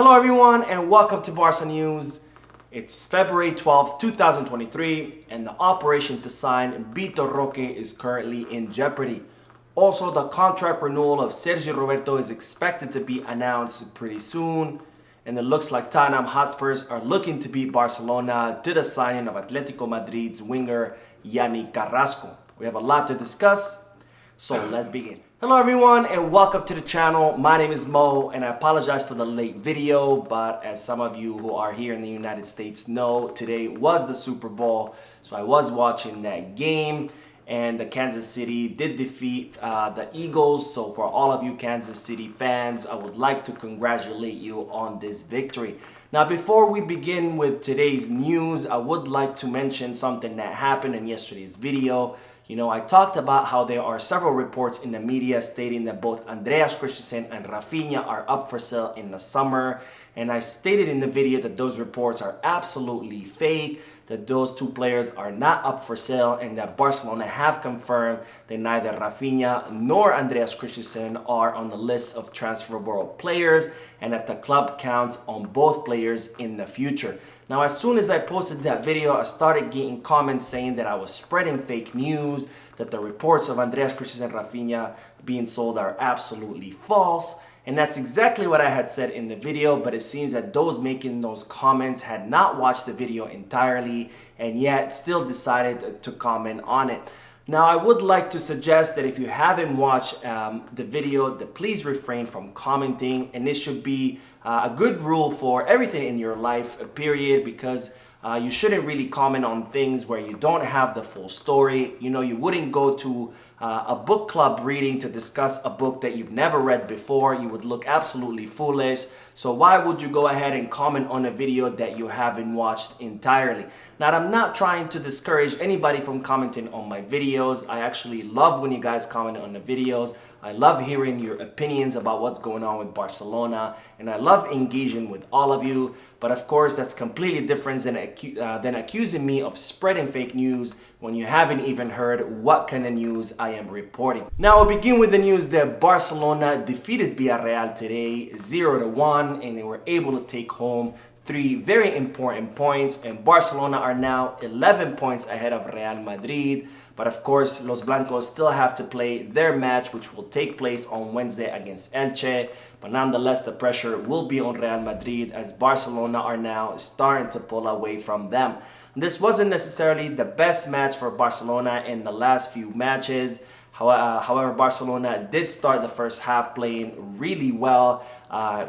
Hello everyone and welcome to Barca News. It's February 12th, 2023 and the operation to sign Vitor Roque is currently in jeopardy. Also, the contract renewal of Sergi Roberto is expected to be announced pretty soon. And it looks like Tottenham Hotspurs are looking to beat Barcelona to the signing of Atletico Madrid's winger Yannick Carrasco. We have a lot to discuss, so let's begin. Hello everyone and welcome to the channel. My name is Mo and I apologize for the late video, but as some of you who are here in the United States know, today was the Super Bowl, so I was watching that game and the Kansas City did defeat the Eagles. So for all of you Kansas City fans, I would like to congratulate you on this victory. Now before we begin with today's news, I would like to mention something that happened in yesterday's video. You know, I talked about how there are several reports in the media stating that both Andreas Christensen and Rafinha are up for sale in the summer. And I stated in the video that those reports are absolutely fake, that those two players are not up for sale, and that Barcelona have confirmed that neither Rafinha nor Andreas Christensen are on the list of transferable players, and that the club counts on both players in the future. Now, as soon as I posted that video, I started getting comments saying that I was spreading fake news, that the reports of Andreas Christensen and Rafinha being sold are absolutely false. And that's exactly what I had said in the video, but it seems that those making those comments had not watched the video entirely and yet still decided to comment on it. Now, I would like to suggest that if you haven't watched the video, that please refrain from commenting, and this should be a good rule for everything in your life, period, because you shouldn't really comment on things where you don't have the full story. You know, you wouldn't go to a book club reading to discuss a book that you've never read before. You would look absolutely foolish. So why would you go ahead and comment on a video that you haven't watched entirely? Now, I'm not trying to discourage anybody from commenting on my videos. I actually love when you guys comment on the videos. I love hearing your opinions about what's going on with Barcelona, and I love engaging with all of you. But of course, that's completely different than accusing me of spreading fake news when you haven't even heard what kind of news I am reporting. Now, I'll begin with the news that Barcelona defeated Villareal today 0-1, and they were able to take home 3 very important points, and Barcelona are now 11 points ahead of Real Madrid. But of course, Los Blancos still have to play their match, which will take place on Wednesday against Elche. But nonetheless, the pressure will be on Real Madrid as Barcelona are now starting to pull away from them. This wasn't necessarily the best match for Barcelona in the last few matches. However, Barcelona did start the first half playing really well.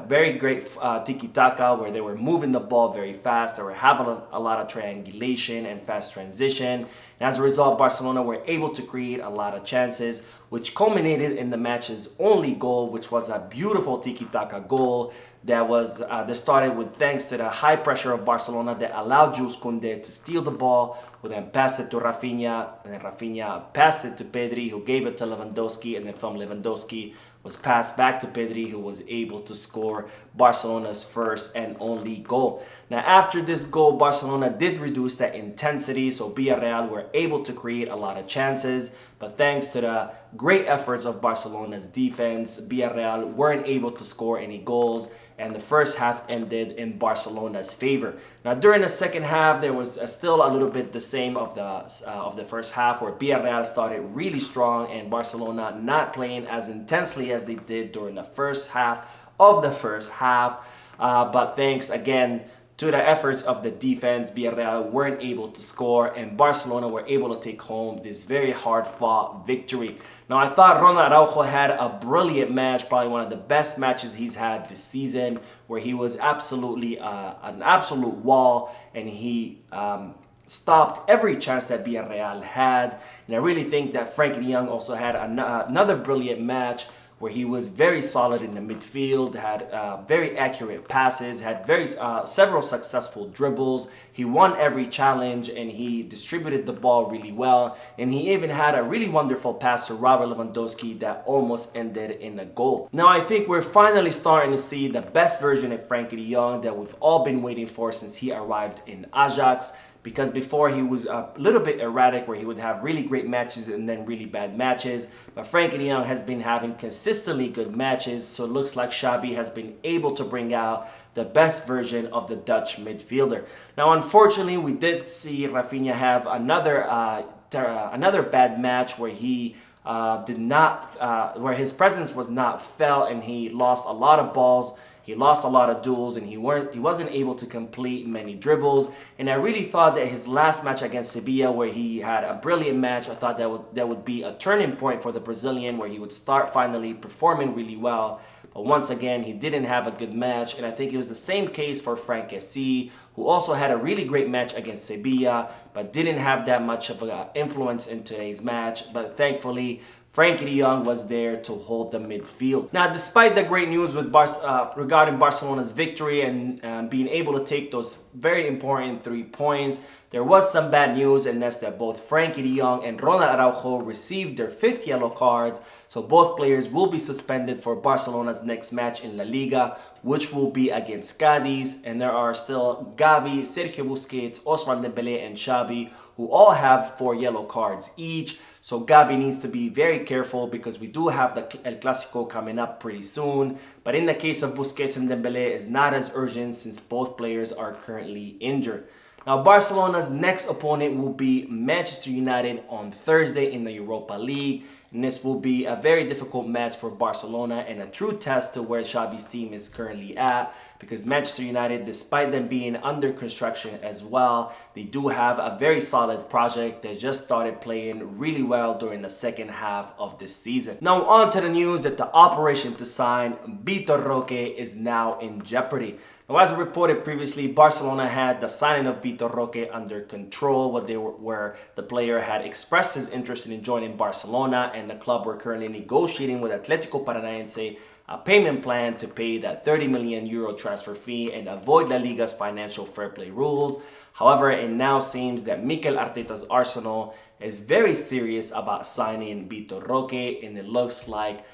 Very great tiki-taka where they were moving the ball very fast. They were having a lot of triangulation and fast transition. And as a result, Barcelona were able to create a lot of chances, which culminated in the match's only goal, which was a beautiful tiki-taka goal that started with thanks to the high pressure of Barcelona that allowed Jules Koundé to steal the ball, who then passed it to Rafinha, and then Rafinha passed it to Pedri, who gave it to Lewandowski, and then from Lewandowski was passed back to Pedri, who was able to score Barcelona's first and only goal. Now, after this goal, Barcelona did reduce that intensity, so Villareal were able to create a lot of chances, but thanks to the great efforts of Barcelona's defense, Villareal weren't able to score any goals, and the first half ended in Barcelona's favor. Now, during the second half, there was still a little bit the same of the first half, where Villareal started really strong and Barcelona not playing as intensely as they did during the first half of the first half. But thanks again to the efforts of the defense, Villareal weren't able to score, and Barcelona were able to take home this very hard-fought victory. Now, I thought Ronald Araujo had a brilliant match, probably one of the best matches he's had this season, where he was absolutely an absolute wall, and he stopped every chance that Villareal had. And I really think that Frankie de Jong also had another brilliant match, where he was very solid in the midfield, had very accurate passes, had several successful dribbles. He won every challenge and he distributed the ball really well. And he even had a really wonderful pass to Robert Lewandowski that almost ended in a goal. Now, I think we're finally starting to see the best version of Frankie de Jong that we've all been waiting for since he arrived in Ajax. because before he was a little bit erratic where he would have really great matches and then really bad matches. But Frenkie de Jong has been having consistently good matches, so it looks like Xabi has been able to bring out the best version of the Dutch midfielder. Now, unfortunately, we did see Rafinha have another bad match where he where his presence was not felt, and he lost a lot of balls. He lost a lot of duels, and he wasn't able to complete many dribbles. And I really thought that his last match against Sevilla, where he had a brilliant match, I thought that would be a turning point for the Brazilian, where he would start finally performing really well. But once again, he didn't have a good match, and I think it was the same case for Frank Kessie, who also had a really great match against Sevilla, but didn't have that much of an influence in today's match. But thankfully, Frenkie de Jong was there to hold the midfield. Now, despite the great news with regarding Barcelona's victory and being able to take those very important 3 points, there was some bad news, and that's that both Frenkie de Jong and Ronald Araujo received their 5th yellow cards. So both players will be suspended for Barcelona's next match in La Liga, which will be against Cadiz. And there are still Gavi, Sergio Busquets, Ousmane Dembélé, and Xavi, who all have 4 yellow cards each. So Gavi needs to be very careful because we do have the El Clasico coming up pretty soon. But in the case of Busquets and Dembélé, it's not as urgent since both players are currently injured. Now, Barcelona's next opponent will be Manchester United on Thursday in the Europa League. And this will be a very difficult match for Barcelona and a true test to where Xabi's team is currently at, because Manchester United, despite them being under construction as well, they do have a very solid project. They just started playing really well during the second half of this season. Now, on to the news that the operation to sign Vitor Roque is now in jeopardy. Now, as reported previously, Barcelona had the signing of Vitor Roque under control, where the player had expressed his interest in joining Barcelona, and the club were currently negotiating with Atletico Paranaense a payment plan to pay that 30 million euro transfer fee and avoid La Liga's financial fair play rules. However, it now seems that Mikel Arteta's Arsenal is very serious about signing Vitor Roque, and it looks like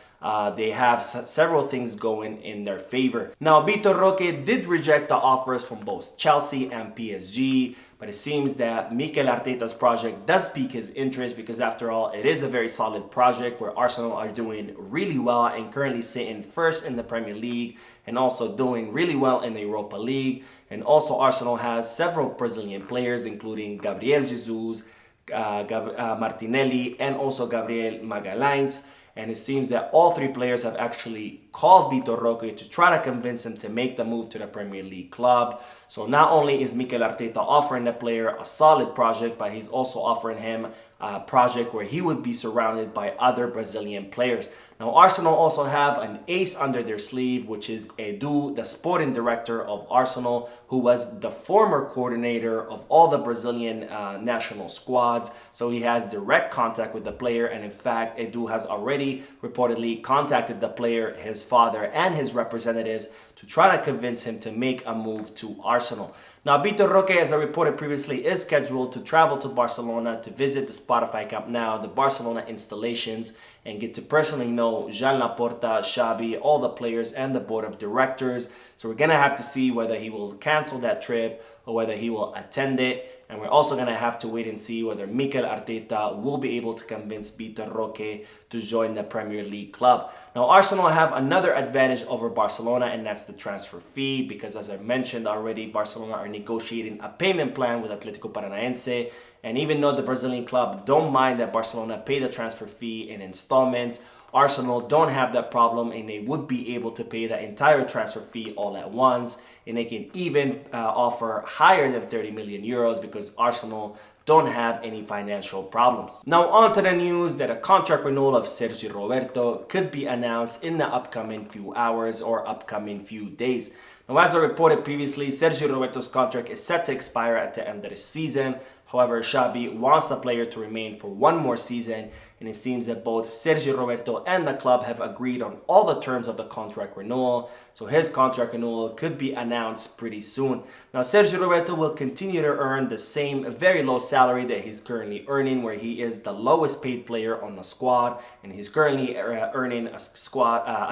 they have several things going in their favor. Now, Vitor Roque did reject the offers from both Chelsea and PSG, but it seems that Mikel Arteta's project does pique his interest, because after all, it is a very solid project where Arsenal are doing really well and currently sitting first in the Premier League and also doing really well in the Europa League. And also Arsenal has several Brazilian players, including Gabriel Jesus, Martinelli, and also Gabriel Magalhães. And it seems that all 3 players have actually called Vitor Roque to try to convince him to make the move to the Premier League club. So not only is Mikel Arteta offering the player a solid project, but he's also offering him a project where he would be surrounded by other Brazilian players. Now, Arsenal also have an ace under their sleeve, which is Edu, the sporting director of Arsenal, who was the former coordinator of all the Brazilian national squads. So he has direct contact with the player, and in fact, Edu has already reportedly contacted the player, his father, and his representatives to try to convince him to make a move to Arsenal. Now, Vitor Roque, as I reported previously, is scheduled to travel to Barcelona to visit the Spotify Camp Nou, the Barcelona installations, and get to personally know Joan Laporta, Xabi, all the players, and the board of directors. So we're going to have to see whether he will cancel that trip or whether he will attend it. And we're also going to have to wait and see whether Mikel Arteta will be able to convince Vitor Roque to join the Premier League club. Now, Arsenal have another advantage over Barcelona, and that's the transfer fee, because as I mentioned already, Barcelona are negotiating a payment plan with Atletico Paranaense. And even though the Brazilian club don't mind that Barcelona pay the transfer fee in installments, Arsenal don't have that problem, and they would be able to pay the entire transfer fee all at once. And they can even offer higher than 30 million euros because Arsenal don't have any financial problems. Now, on to the news that a contract renewal of Sergi Roberto could be announced in the upcoming few hours or upcoming few days. Now, as I reported previously, Sergi Roberto's contract is set to expire at the end of the season. However, Xabi wants the player to remain for one more season, and it seems that both Sergi Roberto and the club have agreed on all the terms of the contract renewal. So his contract renewal could be announced pretty soon. Now, Sergi Roberto will continue to earn the same very low salary that he's currently earning, where he is the lowest paid player on the squad, and he's currently earning a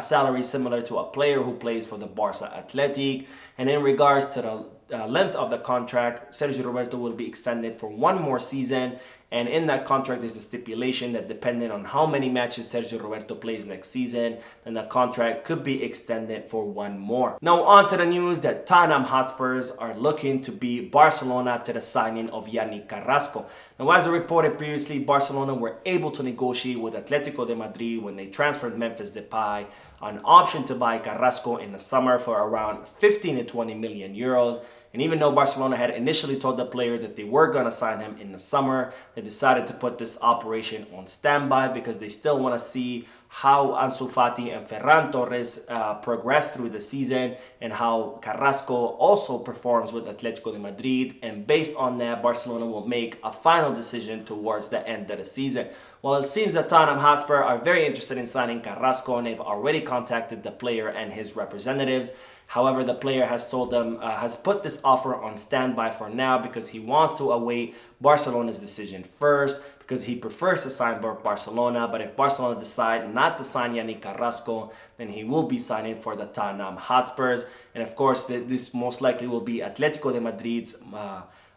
salary similar to a player who plays for the Barca Athletic. And in regards to length of the contract, Sergi Roberto will be extended for one more season. And in that contract, there's a stipulation that depending on how many matches Sergi Roberto plays next season, then the contract could be extended for one more. Now on to the news that Tottenham Hotspurs are looking to beat Barcelona to the signing of Yannick Carrasco. Now, as reported previously, Barcelona were able to negotiate with Atletico de Madrid when they transferred Memphis Depay an option to buy Carrasco in the summer for around 15 to 20 million euros. And even though Barcelona had initially told the player that they were going to sign him in the summer, they decided to put this operation on standby because they still want to see how Ansu Fati and Ferran Torres progress through the season and how Carrasco also performs with Atletico de Madrid. And based on that, Barcelona will make a final decision towards the end of the season. Well, it seems that Tottenham Hotspur are very interested in signing Carrasco and they've already contacted the player and his representatives. However, the player has told them, has put this offer on standby for now because he wants to await Barcelona's decision first because he prefers to sign Barcelona. But if Barcelona decide not to sign Yannick Carrasco, then he will be signing for the Tottenham Hotspurs. And of course, this most likely will be Atletico de Madrid's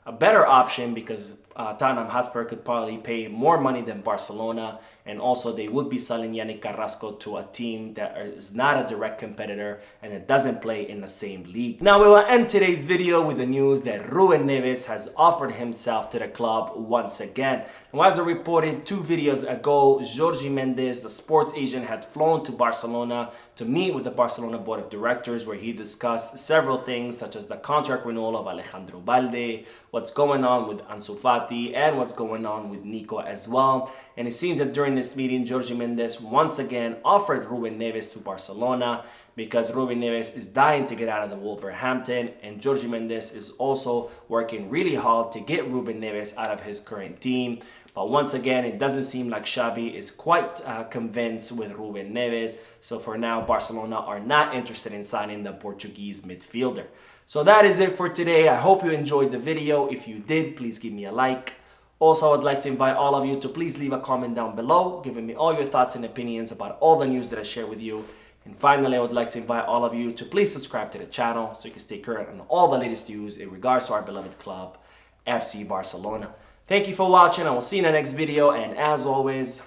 a better option because Tottenham Hotspur could probably pay more money than Barcelona, and also they would be selling Yannick Carrasco to a team that is not a direct competitor and it doesn't play in the same league. Now we will end today's video with the news that Ruben Neves has offered himself to the club once again. Now, as I reported 2 videos ago, Jorge Mendes, the sports agent, had flown to Barcelona to meet with the Barcelona board of directors where he discussed several things such as the contract renewal of Alejandro Balde, what's going on with Ansu Fati, and what's going on with Nico as well. And it seems that during this meeting, Jorge Mendes once again offered Ruben Neves to Barcelona because Ruben Neves is dying to get out of the Wolverhampton, and Jorge Mendes is also working really hard to get Ruben Neves out of his current team. But once again, it doesn't seem like Xavi is quite convinced with Ruben Neves. So for now, Barcelona are not interested in signing the Portuguese midfielder. So that is it for today. I hope you enjoyed the video. If you did, please give me a like. Also, I would like to invite all of you to please leave a comment down below, giving me all your thoughts and opinions about all the news that I share with you. And finally, I would like to invite all of you to please subscribe to the channel so you can stay current on all the latest news in regards to our beloved club, FC Barcelona. Thank you for watching. I will see you in the next video. And as always,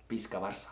Visca Barça.